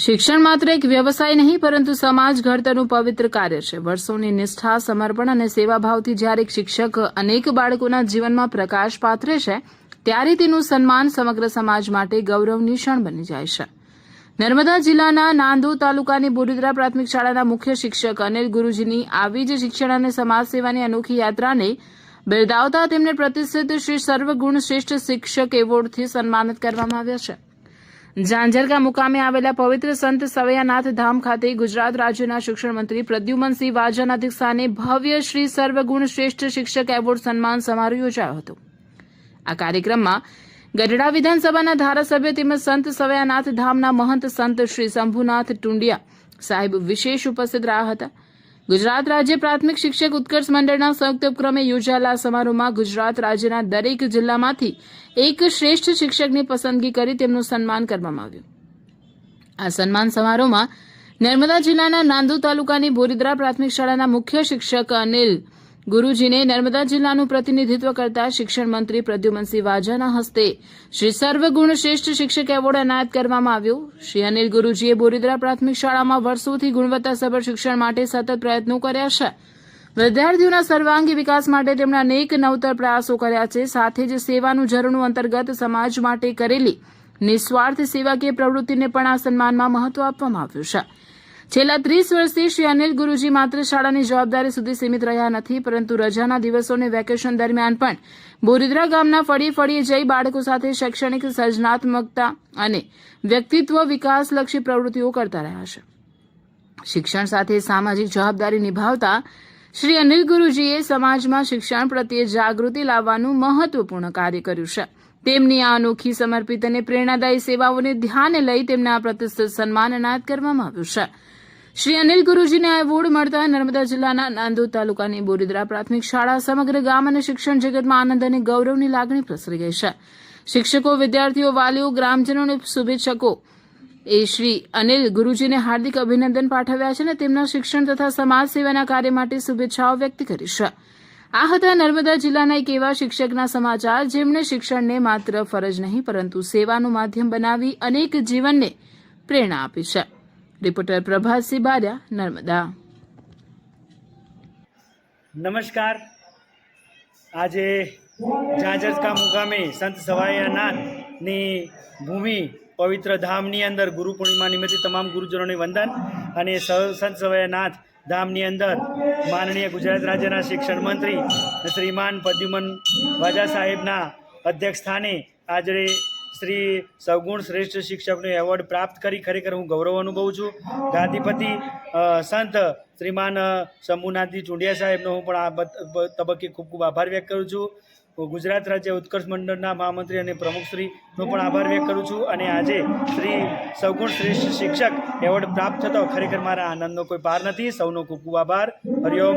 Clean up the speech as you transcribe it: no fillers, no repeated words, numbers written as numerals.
શિક્ષણ માત્ર એક વ્યવસાય નહીં પરંતુ સમાજ ઘડતરનું પવિત્ર કાર્ય છે। વર્ષોની નિષ્ઠા, સમર્પણ અને સેવાભાવથી જ્યારે એક શિક્ષક અનેક બાળકોના જીવનમાં પ્રકાશ પાથરે છે ત્યારે તેનું સન્માન સમગ્ર સમાજ માટે ગૌરવની ક્ષણ બની જાય છે। નર્મદા જિલ્લાના નાંદોદ તાલુકાની બોરીદ્રા પ્રાથમિક શાળાના મુખ્ય શિક્ષક અનિલ ગુરુજીની આવી જ શિક્ષણ અને સમાજ સેવાની અનોખી યાત્રાને બિરદાવતા તેમને પ્રતિષ્ઠિત શ્રી સર્વગુણ શ્રેષ્ઠ શિક્ષક એવોર્ડથી સન્માનિત કરવામાં આવ્યા છે। ઝાંઝરકા મુકામે આવેલા પવિત્ર સંત સવૈયાનાથ ધામ ખાતે ગુજરાત રાજ્યના શિક્ષણ મંત્રી પ્રદ્યુમનસિંહ વાજાના અધ્યક્ષસ્થાને ભવ્ય શ્રી સર્વગુણ શ્રેષ્ઠ શિક્ષક એવોર્ડ સન્માન સમારોહ યોજાયો હતો। આ કાર્યક્રમમાં ગઢડા વિધાનસભાના ધારાસભ્ય તેમજ સંત સવૈયાનાથ ધામના મહંત સંત શ્રી શંભુનાથ ટુંડિયા સાહેબ વિશેષ ઉપસ્થિત રહ્યા હતા। ગુજરાત રાજ્ય પ્રાથમિક શિક્ષક ઉત્કર્ષ મંડળના સંયુક્ત ઉપક્રમે યોજાયેલા સમારોહમાં ગુજરાત રાજ્યના દરેક જિલ્લામાંથી એક શ્રેષ્ઠ શિક્ષકની પસંદગી કરી તેમનું સન્માન કરવામાં આવ્યું। આ સન્માન સમારોહમાં નર્મદા જિલ્લાના નાંદોદ તાલુકાની બોરીદ્રા પ્રાથમિક શાળાના મુખ્ય શિક્ષક અનિલ ગુરુજીને નર્મદા જિલ્લાનું પ્રતિનિધિત્વ કરતા શિક્ષણ મંત્રી પ્રદ્યુમનસિંહ વાજાના હસ્તે શ્રી સર્વગુણ શ્રેષ્ઠ શિક્ષક એવોર્ડ એનાયત કરવામાં આવ્યો। શ્રી અનિલ ગુરુજીએ બોરીદ્રા પ્રાથમિક શાળામાં વર્ષોથી ગુણવત્તાસભર શિક્ષણ માટે સતત પ્રયત્નો કર્યા છે। વિદ્યાર્થીઓના સર્વાંગી વિકાસ માટે તેમણે અનેક નવતર પ્રયાસો કર્યા છે। સાથે જ સેવાનું ઝરણું અંતર્ગત સમાજ માટે કરેલી નિસ્વાર્થ સેવાકીય પ્રવૃત્તિને પણ આ સન્માનમાં મહત્વ આપવામાં આવ્યું છે। છેલ્લા 30 વર્ષથી શ્રી અનિલ ગુરુજી માત્ર શાળાની જવાબદારી સુધી સીમિત રહ્યા નથી પરંતુ રજાના દિવસો અને વેકેશન દરમિયાન પણ બોરીદ્રા ગામના ફળીએ જઈ બાળકો સાથે શૈક્ષણિક સર્જનાત્મકતા અને વ્યક્તિત્વ વિકાસલક્ષી પ્રવૃત્તિઓ કરતા રહ્યા છે। શિક્ષણ સાથે સામાજિક જવાબદારી નિભાવતા શ્રી અનિલ ગુરુજીએ સમાજમાં શિક્ષણ પ્રત્યે જાગૃતિ લાવવાનું મહત્વપૂર્ણ કાર્ય કર્યું છે। તેમની આ અનોખી સમર્પિત અને પ્રેરણાદાયી સેવાઓને ધ્યાને લઈ તેમને આ પ્રતિષ્ઠિત સન્માન એનાયત કરવામાં આવ્યું છે। શ્રી અનિલ ગુરુજીને આ એવોર્ડ મળતા નર્મદા જિલ્લાના નાંદોદ તાલુકાની બોરીદ્રા પ્રાથમિક શાળા સમગ્ર ગામ અને શિક્ષણ જગતમાં આનંદ અને ગૌરવની લાગણી પ્રસરી ગઈ છે। શિક્ષકો, વિદ્યાર્થીઓ, વાલીઓ, ગ્રામજનો અને શુભેચ્છકો એ શ્રી અનિલ ગુરુજીને હાર્દિક અભિનંદન પાઠવ્યા છે અને તેમના શિક્ષણ તથા સમાજ સેવાના કાર્ય માટે શુભેચ્છાઓ વ્યક્ત કરી છે। આ હતા નર્મદા જિલ્લાના એક એવા શિક્ષકના સમાચાર જેમણે શિક્ષણને માત્ર ફરજ નહીં પરંતુ સેવાનું માધ્યમ બનાવી અનેક જીવનને પ્રેરણા આપી છે। રિપોર્ટર પ્રભાતસિંહ બારિયા, નર્મદા। નમસ્કાર। આજે ઝાંઝરકા મુકામે સંત સવૈયાનાથની ભૂમિ પવિત્ર ધામની અંદર ગુરુ પૂર્ણિમા નિમિત્તે તમામ ગુરુજનોને વંદન અને સંત સવૈયાનાથ ધામની અંદર માનનીય ગુજરાત રાજ્યના શિક્ષણ મંત્રી શ્રીમાન પ્રદ્યુમન વાજા સાહેબના અધ્યક્ષ સ્થાને આજે શ્રી સવગુણ શ્રેષ્ઠ શિક્ષકનો એવોર્ડ પ્રાપ્ત કરી ખરેખર હું ગૌરવ અનુભવું છું। ગાદીપતિ સંત શ્રીમાન શંભુનાથજી ટુંડિયા સાહેબનો હું પણ આ તબક્કે ખૂબ ખૂબ આભાર વ્યક્ત કરું છું। ગુજરાત રાજ્ય ઉત્કર્ષ મંડળના મહામંત્રી અને પ્રમુખશ્રીનો પણ આભાર વ્યક્ત કરું છું। અને આજે શ્રી સવગુણ શ્રેષ્ઠ શિક્ષક એવોર્ડ પ્રાપ્ત થતો ખરેખર મારા આનંદનો કોઈ પાર નથી। સૌનો ખૂબ ખૂબ આભાર। હરિઓમ।